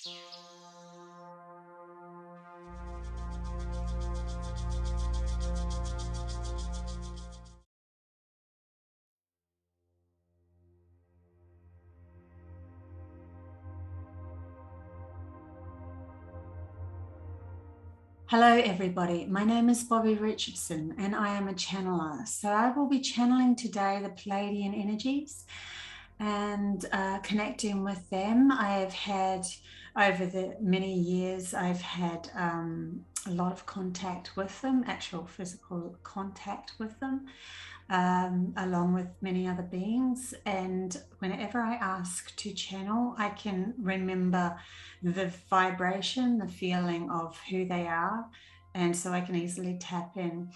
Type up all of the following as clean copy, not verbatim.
Hello everybody, my name is Bobbie Richardson and I am a channeler. So I will be channeling today the Pleiadian energies and connecting with them. I have had, over the many years, I've had a lot of contact with them, actual physical contact with them, along with many other beings. And whenever I ask to channel, I can remember the vibration, the feeling of who they are, and so I can easily tap in.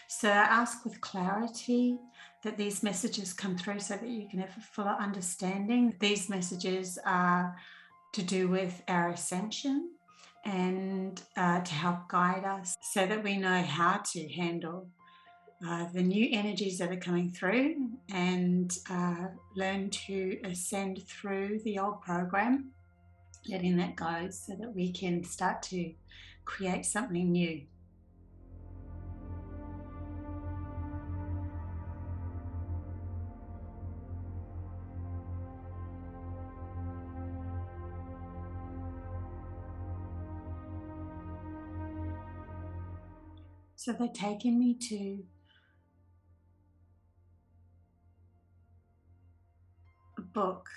So I ask with clarity that these messages come through so that you can have a fuller understanding. These messages are to do with our ascension and to help guide us so that we know how to handle the new energies that are coming through and learn to ascend through the old program, letting that go so that we can start to create something new. So they're taking me to a book.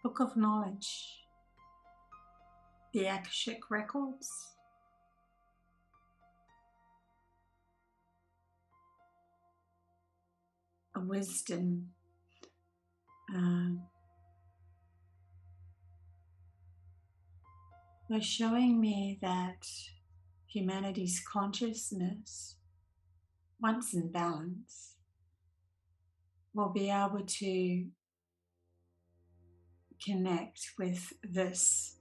Book of Knowledge, the Akashic Records, a wisdom, they're showing me that humanity's consciousness, once in balance, will be able to connect with this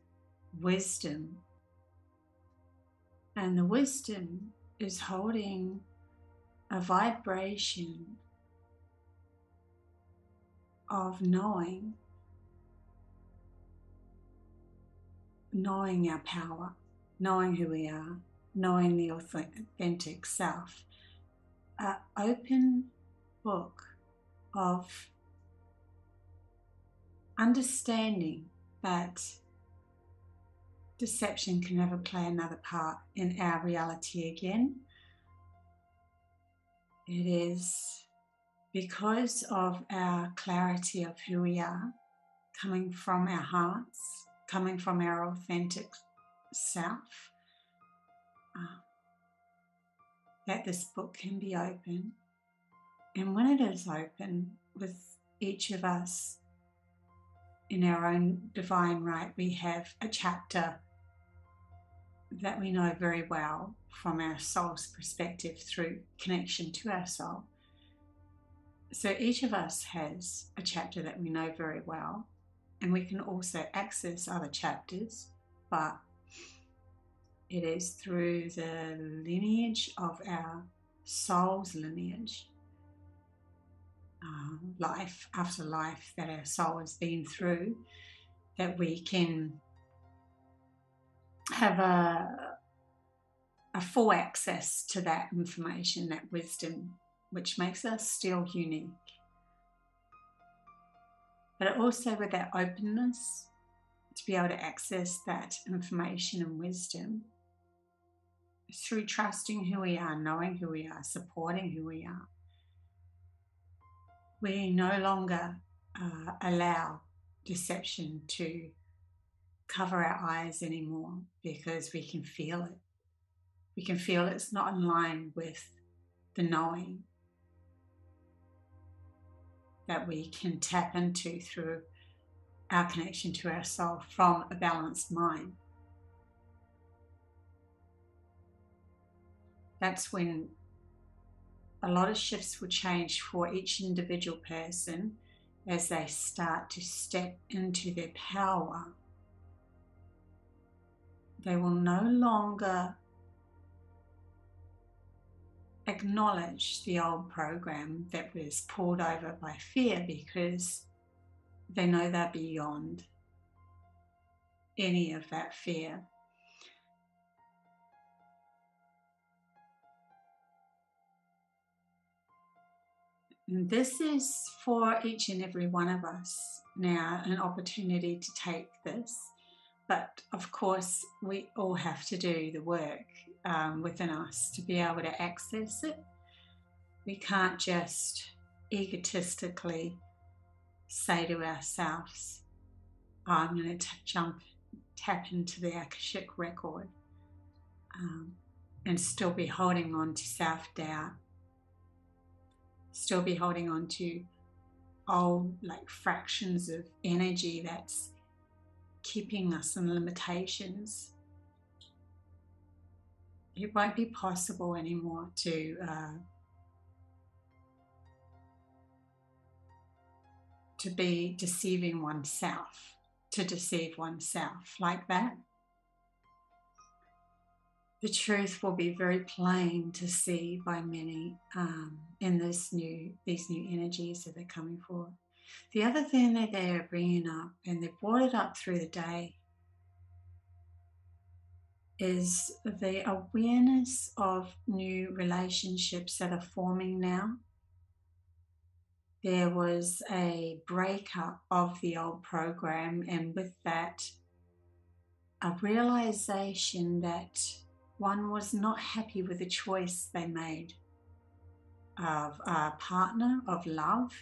wisdom. And the wisdom is holding a vibration of knowing our power, knowing who we are, knowing the authentic self. An open book of understanding that deception can never play another part in our reality again. It is because of our clarity of who we are, coming from our hearts, coming from our authentic self, that this book can be open. And when it is open, with each of us in our own divine right, we have a chapter that we know very well from our soul's perspective through connection to our soul. So each of us has a chapter that we know very well, and we can also access other chapters, but it is through the lineage of our soul's lineage, life after life that our soul has been through, that we can have a full access to that information, that wisdom, which makes us still unique. But also with that openness to be able to access that information and wisdom through trusting who we are, knowing who we are, supporting who we are. We no longer allow deception to cover our eyes anymore, because we can feel it. We can feel it's not in line with the knowing that we can tap into through our connection to our soul from a balanced mind. That's when a lot of shifts will change for each individual person as they start to step into their power. They will no longer acknowledge the old program that was pulled over by fear, because they know they're beyond any of that fear. And this is for each and every one of us now, an opportunity to take this. But of course, we all have to do the work within us to be able to access it. We can't just egotistically say to ourselves, oh, I'm going to tap into the Akashic record, and still be holding on to self-doubt, still be holding on to old fractions of energy that's keeping us in limitations. It won't be possible anymore to be deceiving oneself, to deceive oneself like that. The truth will be very plain to see by many in these new energies that are coming forward. The other thing that they are bringing up, and they've brought it up through the day, is the awareness of new relationships that are forming now. There was a breakup of the old program, and with that, a realization that one was not happy with the choice they made of a partner, of love,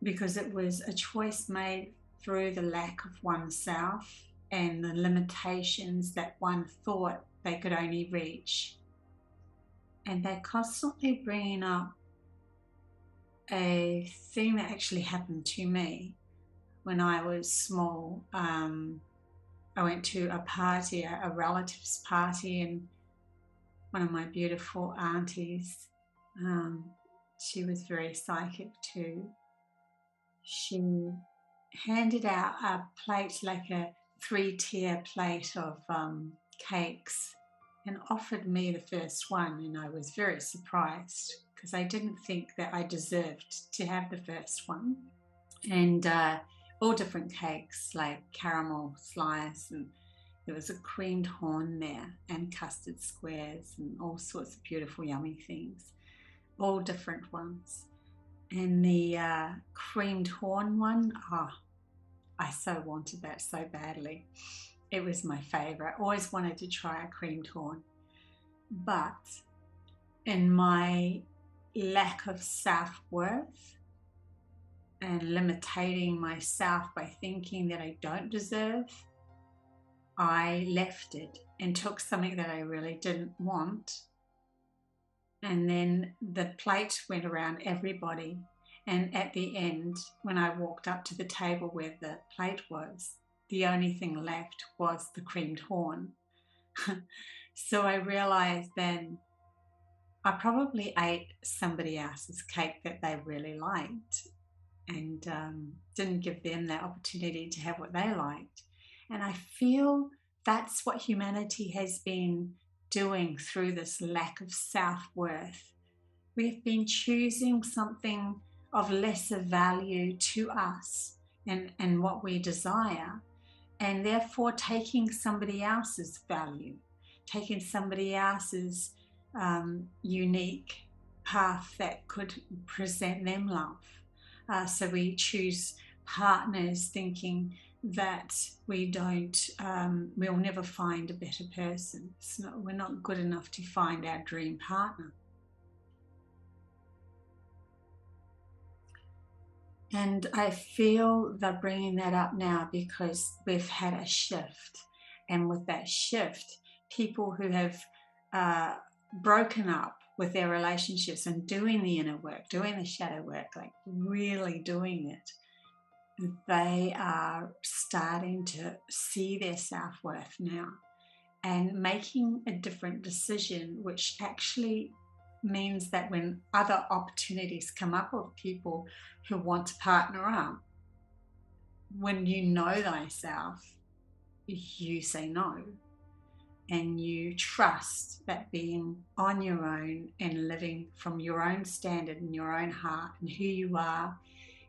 because it was a choice made through the lack of oneself and the limitations that one thought they could only reach. And they're constantly bringing up a thing that actually happened to me when I was small. I went to a party, a relative's party, and one of my beautiful aunties, she was very psychic too. She handed out a plate, like a 3-tier plate of cakes, and offered me the first one, and I was very surprised because I didn't think that I deserved to have the first one. And all different cakes, like caramel slice, and there was a creamed horn there, and custard squares, and all sorts of beautiful yummy things, all different ones. And the creamed horn one, oh, I so wanted that so badly. It was my favorite. Always wanted to try a creamed horn. But in my lack of self-worth and limiting myself by thinking that I don't deserve, I left it and took something that I really didn't want. And then the plate went around everybody. And at the end, when I walked up to the table where the plate was, the only thing left was the creamed horn. So I realized then I probably ate somebody else's cake that they really liked, and didn't give them that opportunity to have what they liked. And I feel that's what humanity has been doing through this lack of self-worth. We've been choosing something of lesser value to us and what we desire, and therefore taking somebody else's value, taking somebody else's unique path that could present them love. So we choose partners thinking that we don't, we'll never find a better person. We're not good enough to find our dream partner. And I feel they're bringing that up now because we've had a shift. And with that shift, people who have broken up with their relationships and doing the inner work, doing the shadow work, like really doing it, they are starting to see their self-worth now and making a different decision, which actually means that when other opportunities come up of people who want to partner up, when you know thyself, you say no. and you trust that being on your own and living from your own standard and your own heart and who you are,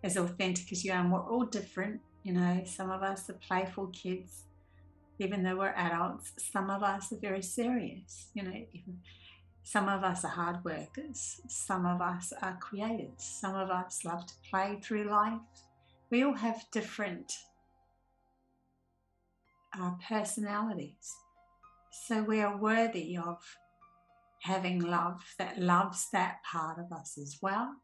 as authentic as you are. And we're all different, you know. Some of us are playful kids, even though we're adults. Some of us are very serious, you know. Some of us are hard workers. Some of us are creators. Some of us love to play through life. We all have different personalities. So we are worthy of having love that loves that part of us as well.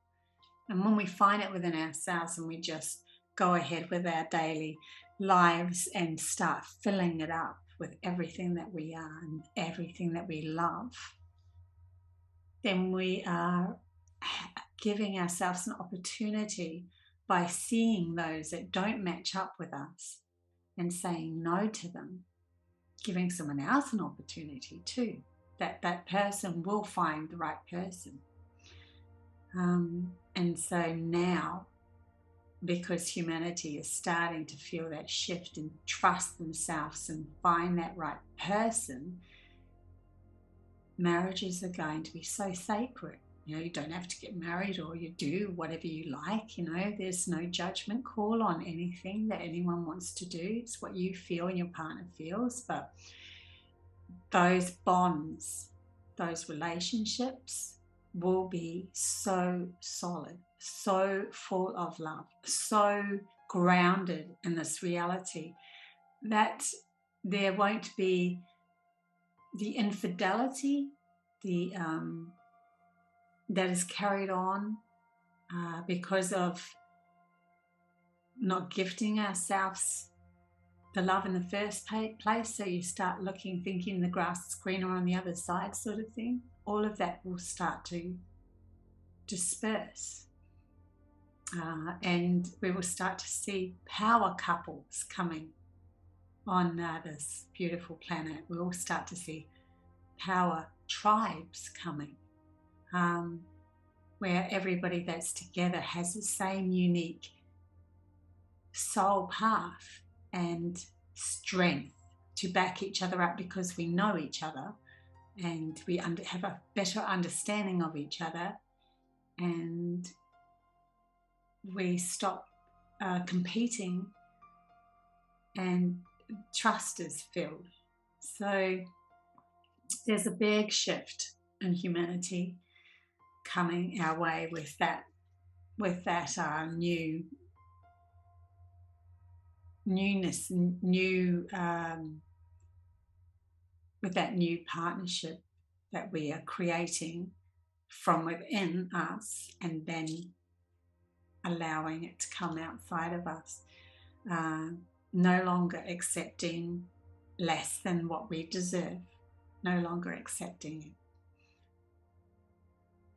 And when we find it within ourselves and we just go ahead with our daily lives and start filling it up with everything that we are and everything that we love, then we are giving ourselves an opportunity by seeing those that don't match up with us and saying no to them, giving someone else an opportunity too, that person will find the right person. And so now, because humanity is starting to feel that shift and trust themselves and find that right person, marriages are going to be so sacred. You know, you don't have to get married, or you do whatever you like. You know, there's no judgment call on anything that anyone wants to do. It's what you feel and your partner feels. But those bonds, those relationships will be so solid, so full of love, so grounded in this reality that there won't be the infidelity, that is carried on because of not gifting ourselves the love in the first place. So you start looking, thinking the grass is greener on the other side, sort of thing. All of that will start to disperse. And we will start to see power couples coming on this beautiful planet. We will start to see power tribes coming, where everybody that's together has the same unique soul path and strength to back each other up, because we know each other and we have a better understanding of each other, and we stop competing and trust is filled. So there's a big shift in humanity coming our way with that newness, with that new partnership that we are creating from within us, and then allowing it to come outside of us. No longer accepting less than what we deserve, no longer accepting it.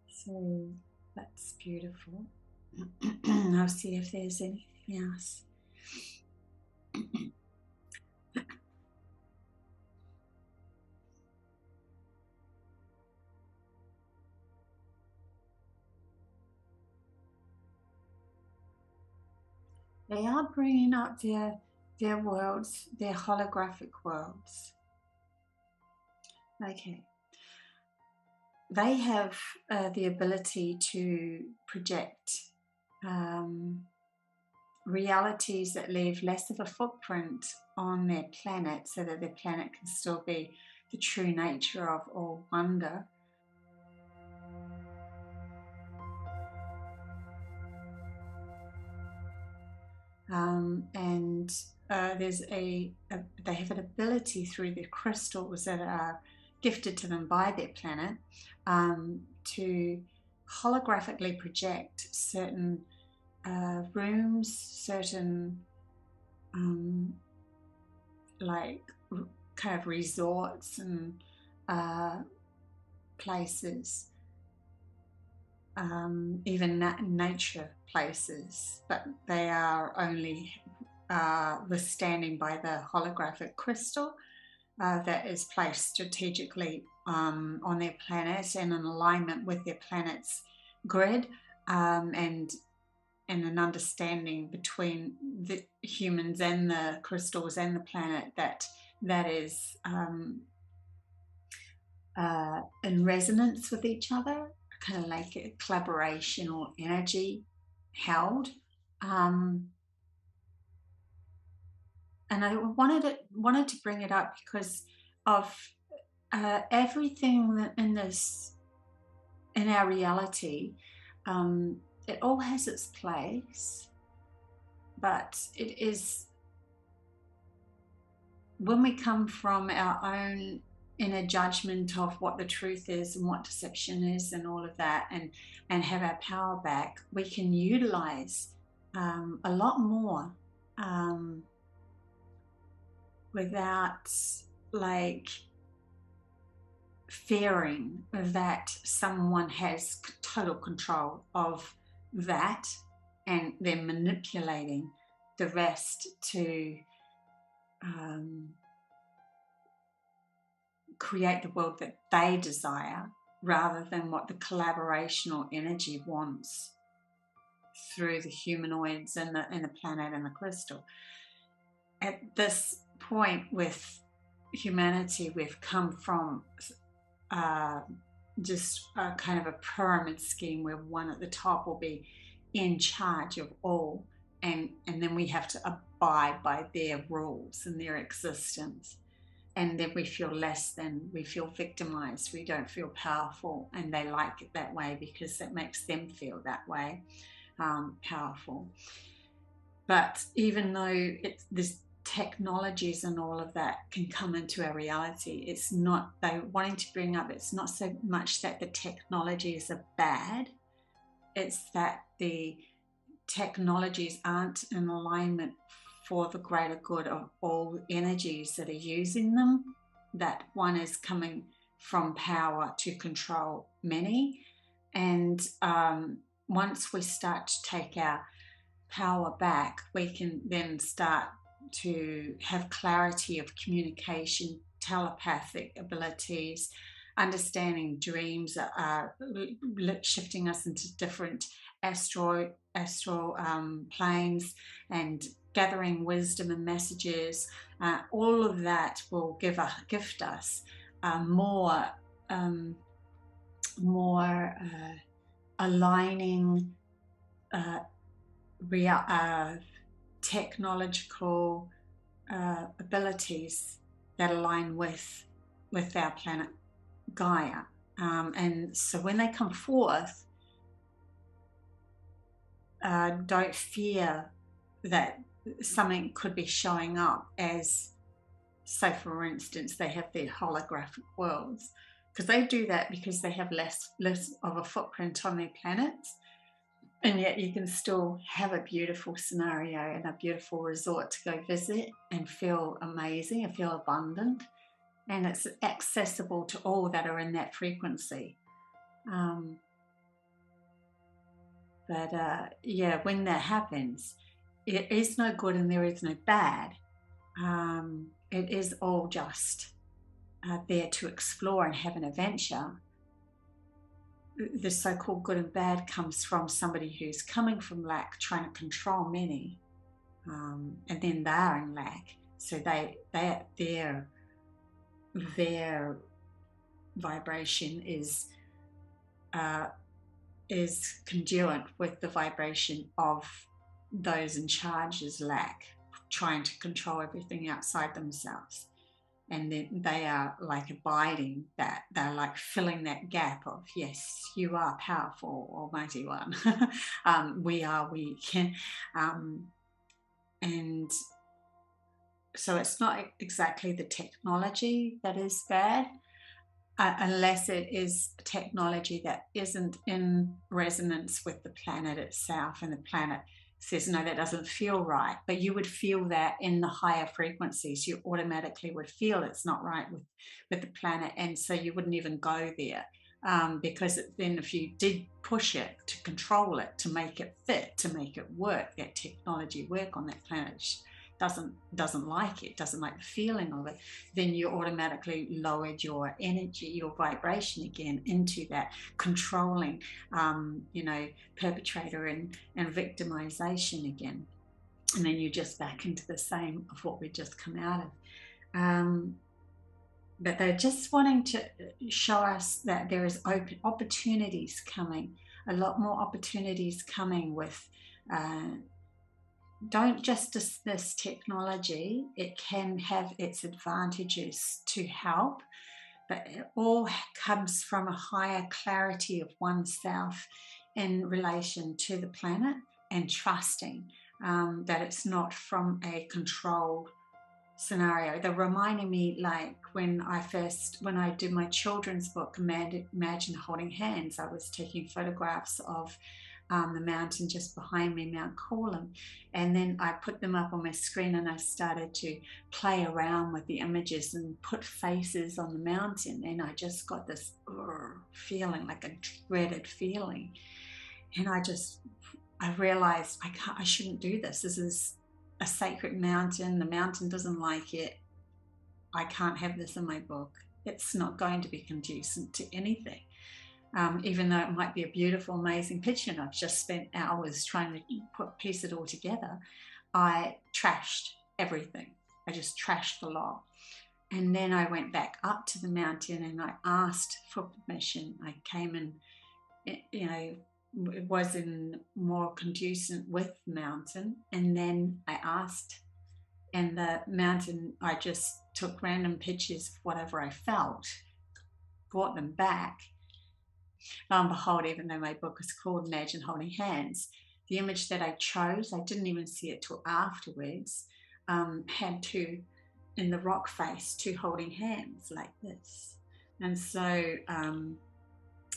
So that's beautiful. I'll see if there's anything else. They are bringing up their worlds, their holographic worlds. Okay. They have the ability to project realities that leave less of a footprint on their planet, so that their planet can still be the true nature of all wonder. And they have an ability through the crystals that are gifted to them by their planet to holographically project certain rooms, certain like kind of resorts and places, even nature places, but they are only withstanding by the holographic crystal that is placed strategically on their planet and in alignment with their planet's grid, and an understanding between the humans and the crystals and the planet that is in resonance with each other, kind of like a collaboration or energy held. And I wanted to bring it up because of everything that in our reality. It all has its place, but it is when we come from our own inner judgment of what the truth is and what deception is and all of that, and have our power back, we can utilize a lot more without like fearing that someone has total control of that and they're manipulating the rest to create the world that they desire rather than what the collaborational energy wants through the humanoids and the planet and the crystal. At this point with humanity, we've come from just a kind of a pyramid scheme where one at the top will be in charge of all, and then we have to abide by their rules and their existence, and then we feel less than, we feel victimized, we don't feel powerful, and they like it that way because it makes them feel that way, powerful. But even though this technologies and all of that can come into our reality, it's not, they're wanting to bring up, it's not so much that the technologies are bad, it's that the technologies aren't in alignment for the greater good of all energies that are using them, that one is coming from power to control many. And once we start to take our power back, we can then start to have clarity of communication, telepathic abilities, understanding dreams, shifting us into different astral planes, and gathering wisdom and messages. All of that will gift us more aligning technological abilities that align with our planet Gaia. And so when they come forth, don't fear that something could be showing up as, say for instance, they have their holographic worlds, because they do that because they have less of a footprint on their planets. And yet you can still have a beautiful scenario and a beautiful resort to go visit and feel amazing and feel abundant. And it's accessible to all that are in that frequency. Yeah, when that happens, it is no good and there is no bad. It is all just there to explore and have an adventure. The so-called good and bad comes from somebody who's coming from lack, trying to control many, and then they are in lack. So their vibration is congruent with the vibration of those in charge's lack, trying to control everything outside themselves. And then they are like abiding that, they're like filling that gap of, yes, you are powerful, almighty one. We are weak. And so it's not exactly the technology that is bad, unless it is technology that isn't in resonance with the planet itself, and the planet says, no, that doesn't feel right. But you would feel that in the higher frequencies. You automatically would feel it's not right with the planet, and so you wouldn't even go there, because then if you did push it to control it, to make it fit, to make it work, that technology work on that planet doesn't like it, doesn't like the feeling of it, then you automatically lowered your energy, your vibration again into that controlling, perpetrator and victimization again. And then you're just back into the same of what we just come out of. but they're just wanting to show us that there is open opportunities coming, a lot more opportunities coming with don't just dismiss technology. It can have its advantages to help, but it all comes from a higher clarity of oneself in relation to the planet, and trusting that it's not from a controlled scenario. They're reminding me, like when I did my children's book, Imagine Holding Hands, I was taking photographs of the mountain just behind me, Mount Corlem, and then I put them up on my screen and I started to play around with the images and put faces on the mountain, and I just got this feeling, like a dreaded feeling, and I realized I shouldn't do this. This is a sacred mountain. The mountain doesn't like it. I can't have this in my book. It's not going to be conducive to anything. Even though it might be a beautiful, amazing picture, and I've just spent hours trying to piece it all together, I trashed everything. I just trashed the lot. And then I went back up to the mountain and I asked for permission. I came and, you know, it was in more conducive with the mountain, and then I asked, and the mountain, I just took random pictures of whatever I felt, brought them back. Lo and behold, even though my book is called Imagine Holding Hands, the image that I chose, I didn't even see it till afterwards, had two, in the rock face, two holding hands like this. And so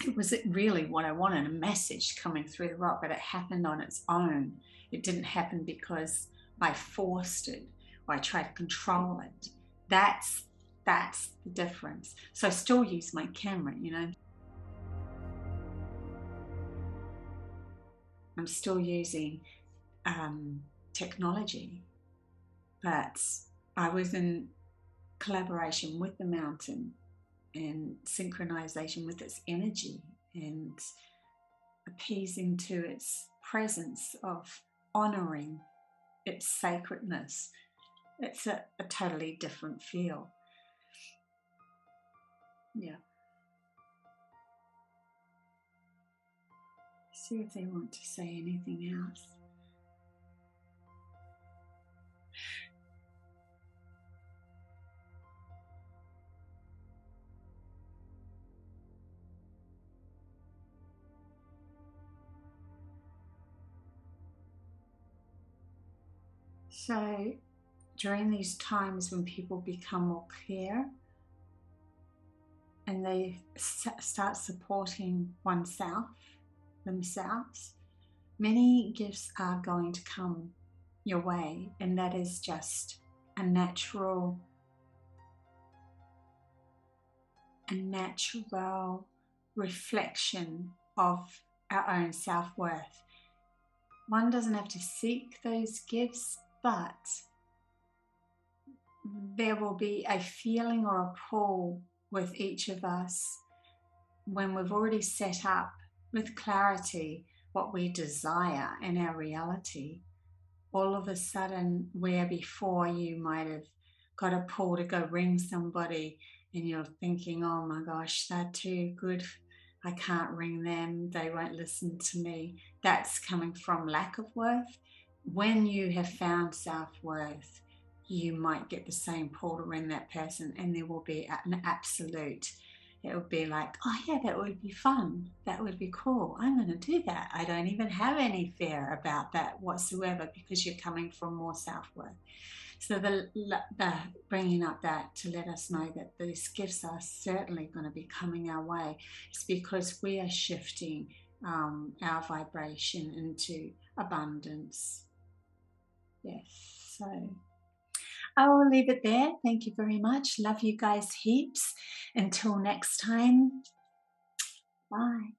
it was really what I wanted, a message coming through the rock, but it happened on its own. It didn't happen because I forced it or I tried to control it. That's the difference. So I still use my camera, you know. I'm still using technology, but I was in collaboration with the mountain and synchronization with its energy and appeasing to its presence of honoring its sacredness. It's a totally different feel. Yeah. See if they want to say anything else. So during these times when people become more clear and they start supporting themselves, many gifts are going to come your way, and that is just a natural reflection of our own self-worth. One doesn't have to seek those gifts, but there will be a feeling or a pull with each of us when we've already set up with clarity what we desire in our reality. All of a sudden, where before you might have got a pull to go ring somebody and you're thinking, oh my gosh, they're too good, I can't ring them, they won't listen to me. That's coming from lack of worth. When you have found self-worth, you might get the same pull to ring that person, and there will be an absolute, it will be like, oh yeah, that would be fun, that would be cool, I'm going to do that. I don't even have any fear about that whatsoever, because you're coming from more self-worth. So the bringing up that to let us know that these gifts are certainly going to be coming our way. It's because we are shifting our vibration into abundance. Yes, so I will leave it there. Thank you very much. Love you guys heaps. Until next time, bye.